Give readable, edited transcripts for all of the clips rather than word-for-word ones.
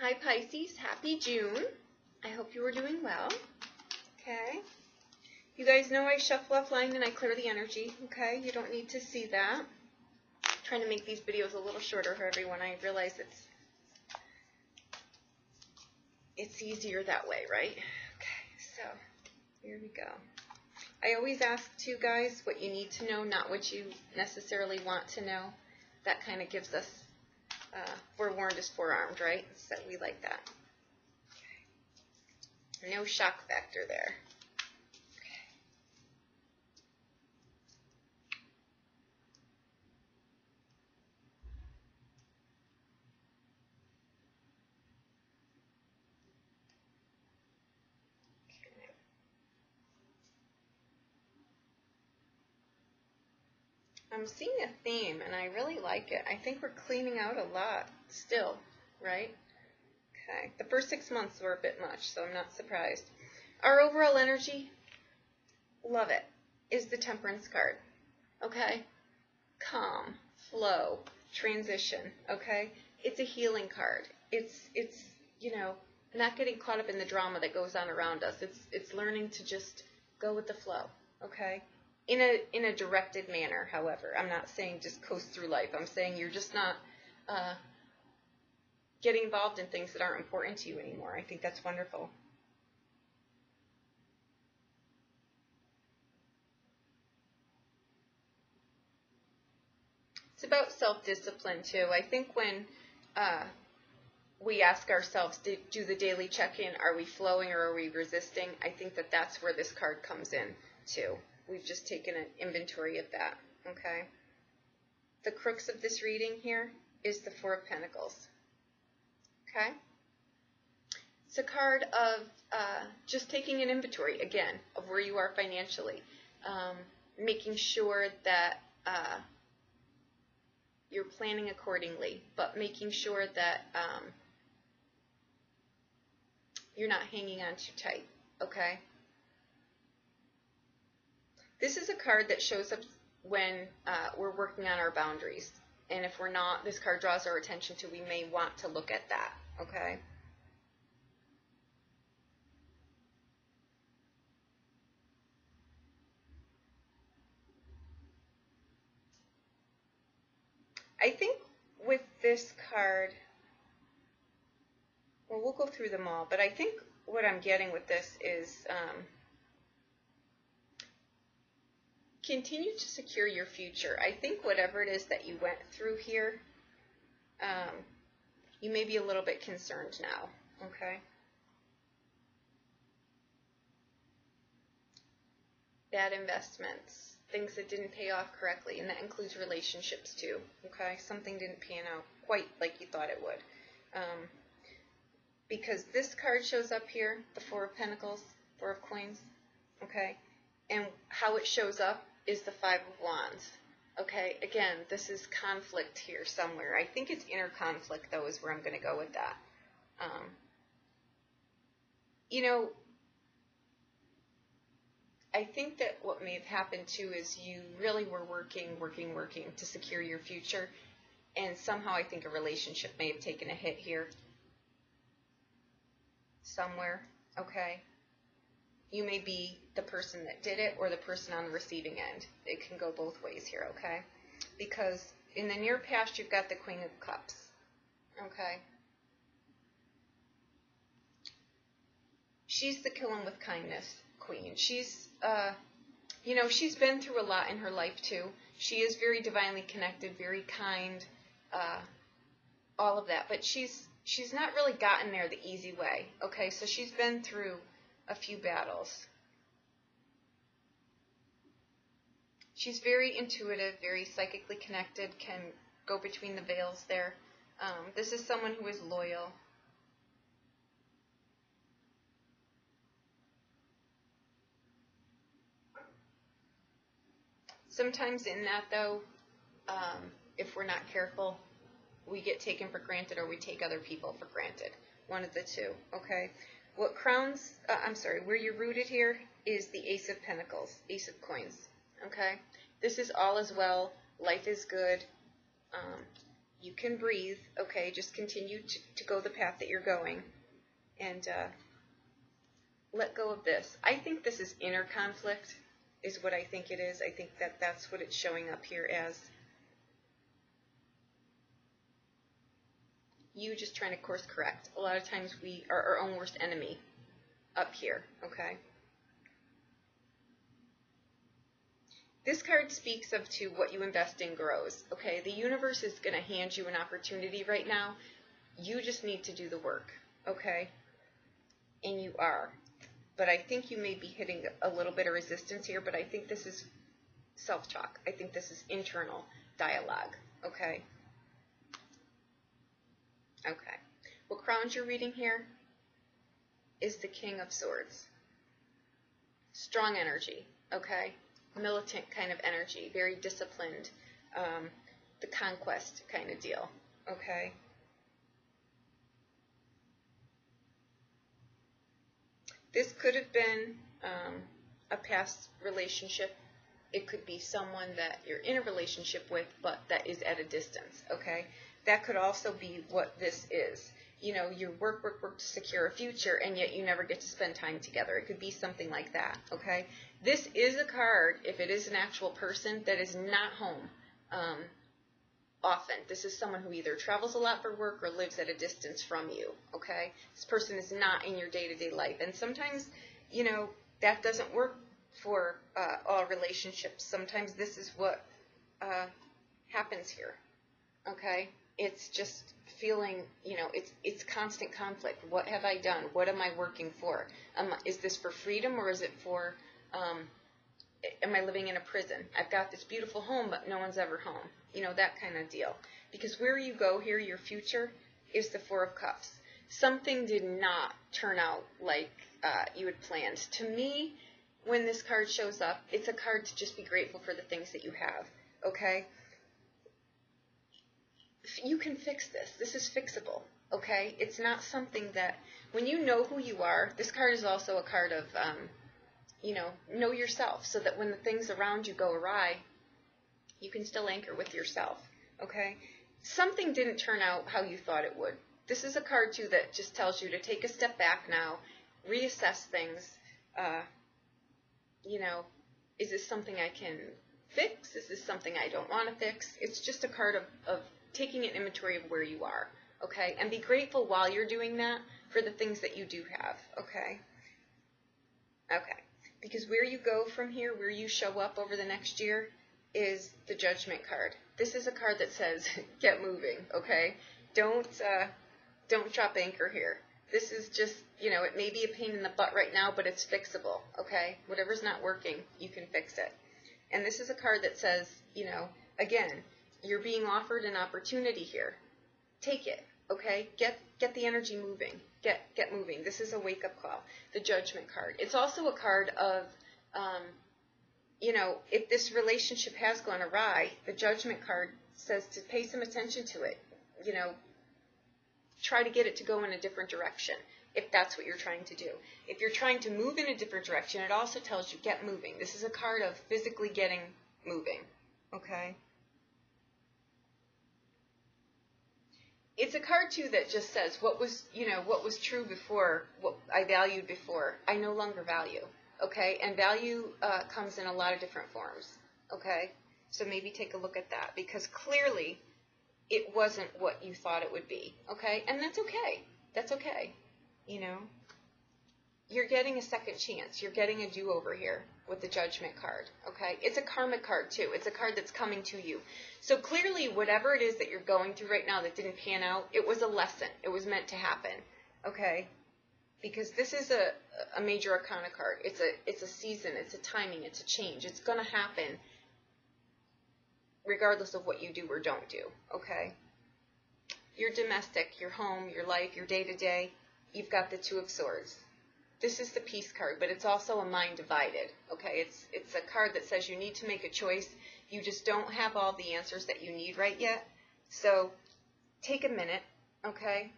Hi Pisces, happy June. I hope you are doing well. Okay. You guys know I shuffle offline and I clear the energy. Okay, you don't need to see that. I'm trying to make these videos a little shorter for everyone. I realize it's easier that way, right? Okay, so here we go. I always ask you guys what you need to know, not what you necessarily want to know. That kind of gives us, forewarned is forearmed, right? So we like that. Okay. No shock factor there. I'm seeing a theme, and I really like it. I think we're cleaning out a lot still, right? Okay. The first 6 months were a bit much, so I'm not surprised. Our overall energy, love it, is the Temperance card. Okay? Calm, flow, transition, okay? It's a healing card. It's you know, not getting caught up in the drama that goes on around us. It's learning to just go with the flow, okay? In a directed manner, however. I'm not saying just coast through life. I'm saying you're just not getting involved in things that aren't important to you anymore. I think that's wonderful. It's about self-discipline, too. I think when we ask ourselves, do the daily check-in, are we flowing or are we resisting? I think that that's where this card comes in, too. We've just taken an inventory of that, okay? The crux of this reading here is the Four of Pentacles, okay? It's a card of just taking an inventory, again, of where you are financially, making sure that you're planning accordingly, but making sure that you're not hanging on too tight, okay? This is a card that shows up when we're working on our boundaries. And if we're not, this card draws our attention to, we may want to look at that, okay? I think with this card, well, we'll go through them all, but I think what I'm getting with this is continue to secure your future. I think whatever it is that you went through here, you may be a little bit concerned now, okay? Bad investments, things that didn't pay off correctly, and that includes relationships too, okay? Something didn't pan out quite like you thought it would. Because this card shows up here, the Four of Pentacles, Four of Coins, okay? And how it shows up is the Five of Wands, okay? Again, this is conflict here somewhere. I think it's inner conflict, though, is where I'm going to go with that. You know, I think that what may have happened, too, is you really were working to secure your future, and somehow I think a relationship may have taken a hit here somewhere, okay? You may be the person that did it or the person on the receiving end. It can go both ways here, okay? Because in the near past, you've got the Queen of Cups, okay? She's the kill 'em with kindness queen. She's, you know, she's been through a lot in her life, too. She is very divinely connected, very kind, all of that. But she's not really gotten there the easy way, okay? So she's been through a few battles. She's very intuitive, very psychically connected, can go between the veils there. This is someone who is loyal. Sometimes in that, though, if we're not careful, we get taken for granted or we take other people for granted. One of the two, okay? What crowns, where you're rooted here is the Ace of Pentacles, Ace of Coins, okay? This is all is well, life is good, You can breathe, okay? Just continue to go the path that you're going. And let go of this. I think this is inner conflict is what I think it is. I think that that's what it's showing up here as. You just trying to course correct. A lot of times we are our own worst enemy up here, okay? This card speaks of to what you invest in grows, okay? The universe is going to hand you an opportunity right now. You just need to do the work, okay? And you are. But I think you may be hitting a little bit of resistance here, but I think this is self-talk. I think this is internal dialogue, okay? Okay. What crowns you're reading here is the King of Swords. Strong energy, okay? Militant kind of energy, very disciplined, the conquest kind of deal, okay? This could have been a past relationship. It could be someone that you're in a relationship with, but that is at a distance, okay? That could also be what this is. You know, you work to secure a future, and yet you never get to spend time together. It could be something like that, okay? This is a card, if it is an actual person, that is not home often. This is someone who either travels a lot for work or lives at a distance from you, okay? This person is not in your day-to-day life. And sometimes, you know, that doesn't work for all relationships. Sometimes this is what happens here, okay? It's just feeling, you know, it's constant conflict. What have I done? What am I working for? Is this for freedom, or is it for, am I living in a prison? I've got this beautiful home, but no one's ever home. You know, that kind of deal. Because where you go here, your future, is the Four of Cups. Something did not turn out like you had planned. To me, when this card shows up, it's a card to just be grateful for the things that you have, okay? You can fix this. This is fixable, okay? It's not something that, when you know who you are, this card is also a card of, you know yourself, so that when the things around you go awry, you can still anchor with yourself, okay? Something didn't turn out how you thought it would. This is a card, too, that just tells you to take a step back now, reassess things. You know, is this something I can fix? Is this something I don't want to fix? It's just a card of taking an inventory of where you are, okay? And be grateful while you're doing that for the things that you do have, okay? Okay. Because where you go from here, where you show up over the next year, is the Judgment card. This is a card that says, get moving, okay? Don't drop anchor here. This is just, you know, it may be a pain in the butt right now, but it's fixable, okay? Whatever's not working, you can fix it. And this is a card that says, you know, again, you're being offered an opportunity here. Take it, okay? Get the energy moving. Get moving. This is a wake-up call. The Judgment card. It's also a card of, you know, if this relationship has gone awry, the Judgment card says to pay some attention to it. You know, try to get it to go in a different direction, if that's what you're trying to do. If you're trying to move in a different direction, it also tells you get moving. This is a card of physically getting moving, okay? It's a card, too, that just says what was, you know, what was true before, what I valued before, I no longer value, okay? And value comes in a lot of different forms, okay? So maybe take a look at that, because clearly it wasn't what you thought it would be, okay? And that's okay. That's okay, you know? You're getting a second chance. You're getting a do-over here with the Judgment card, okay? It's a karmic card, too. It's a card that's coming to you. So clearly, whatever it is that you're going through right now that didn't pan out, it was a lesson. It was meant to happen, okay? Because this is a major arcana card. It's a season. It's a timing. It's a change. It's going to happen regardless of what you do or don't do, okay? Your domestic, your home, your life, your day-to-day, you've got the Two of Swords. This is the Peace card, but it's also a mind divided, okay? It's a card that says you need to make a choice. You just don't have all the answers that you need right yet. So take a minute, okay,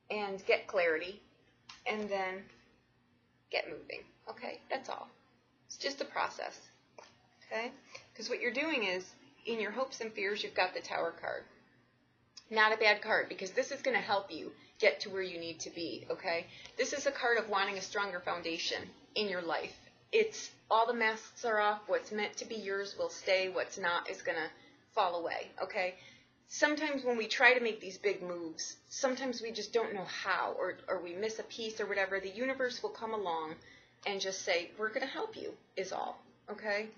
and get clarity, and then get moving, okay? That's all. It's just a process, okay? Because what you're doing is, in your hopes and fears, you've got the Tower card. Not a bad card, because this is going to help you get to where you need to be, okay? This is a card of wanting a stronger foundation in your life. It's all the masks are off. What's meant to be yours will stay. What's not is going to fall away, okay? Sometimes when we try to make these big moves, sometimes we just don't know how, or we miss a piece or whatever. The universe will come along and just say, we're going to help you, is all, okay?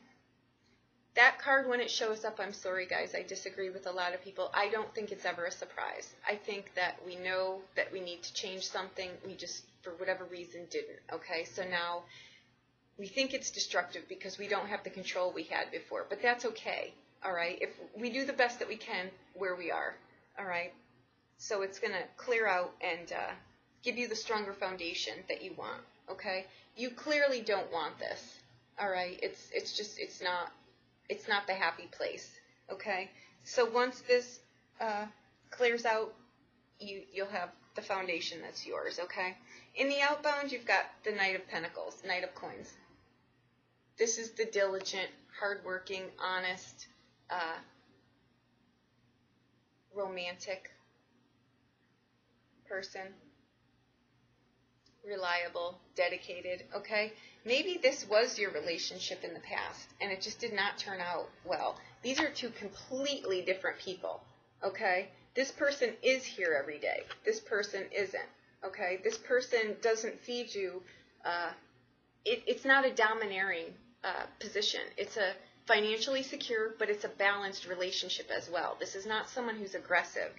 That card, when it shows up, I'm sorry, guys, I disagree with a lot of people. I don't think it's ever a surprise. I think that we know that we need to change something. We just, for whatever reason, didn't, okay? So now we think it's destructive because we don't have the control we had before. But that's okay, all right? If we do the best that we can where we are, all right? So it's going to clear out and give you the stronger foundation that you want, okay? You clearly don't want this, all right? It's not the happy place, okay? So once this clears out, you'll have the foundation that's yours, okay? In the outbound, you've got the Knight of Pentacles, Knight of Coins. This is the diligent, hardworking, honest, romantic person. Reliable, dedicated, okay? Maybe this was your relationship in the past, and it just did not turn out well. These are two completely different people, okay? This person is here every day. This person isn't, okay? This person doesn't feed you. It's not a domineering position. It's a financially secure, but it's a balanced relationship as well. This is not someone who's aggressive.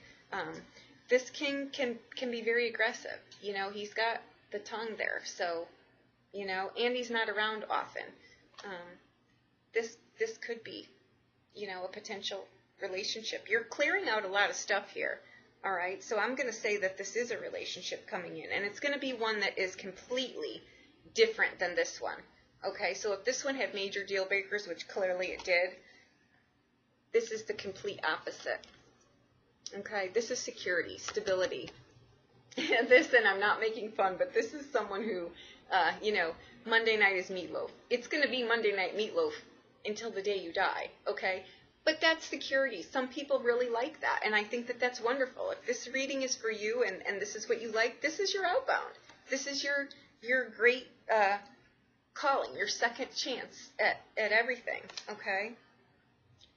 This king can be very aggressive. You know, he's got the tongue there, so, you know, and he's not around often. This could be, you know, a potential relationship. You're clearing out a lot of stuff here, all right? So I'm going to say that this is a relationship coming in, and it's going to be one that is completely different than this one, okay? So if this one had major deal breakers, which clearly it did, this is the complete opposite, okay? This is security, stability. And I'm not making fun, but this is someone who, you know, Monday night is meatloaf. It's going to be Monday night meatloaf until the day you die, okay? But that's security. Some people really like that, and I think that that's wonderful. If this reading is for you and this is what you like, this is your outbound. This is your great calling, your second chance at everything, okay?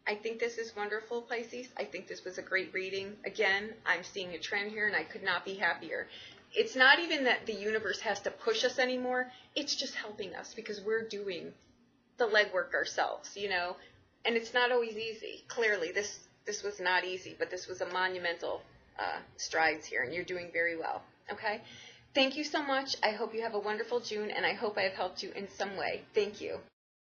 I think this is wonderful, Pisces. I think this was a great reading. Again, I'm seeing a trend here, and I could not be happier. It's not even that the universe has to push us anymore. It's just helping us because we're doing the legwork ourselves, you know. And it's not always easy. Clearly, this was not easy, but this was a monumental strides here, and you're doing very well, okay? Thank you so much. I hope you have a wonderful June, and I hope I have helped you in some way. Thank you.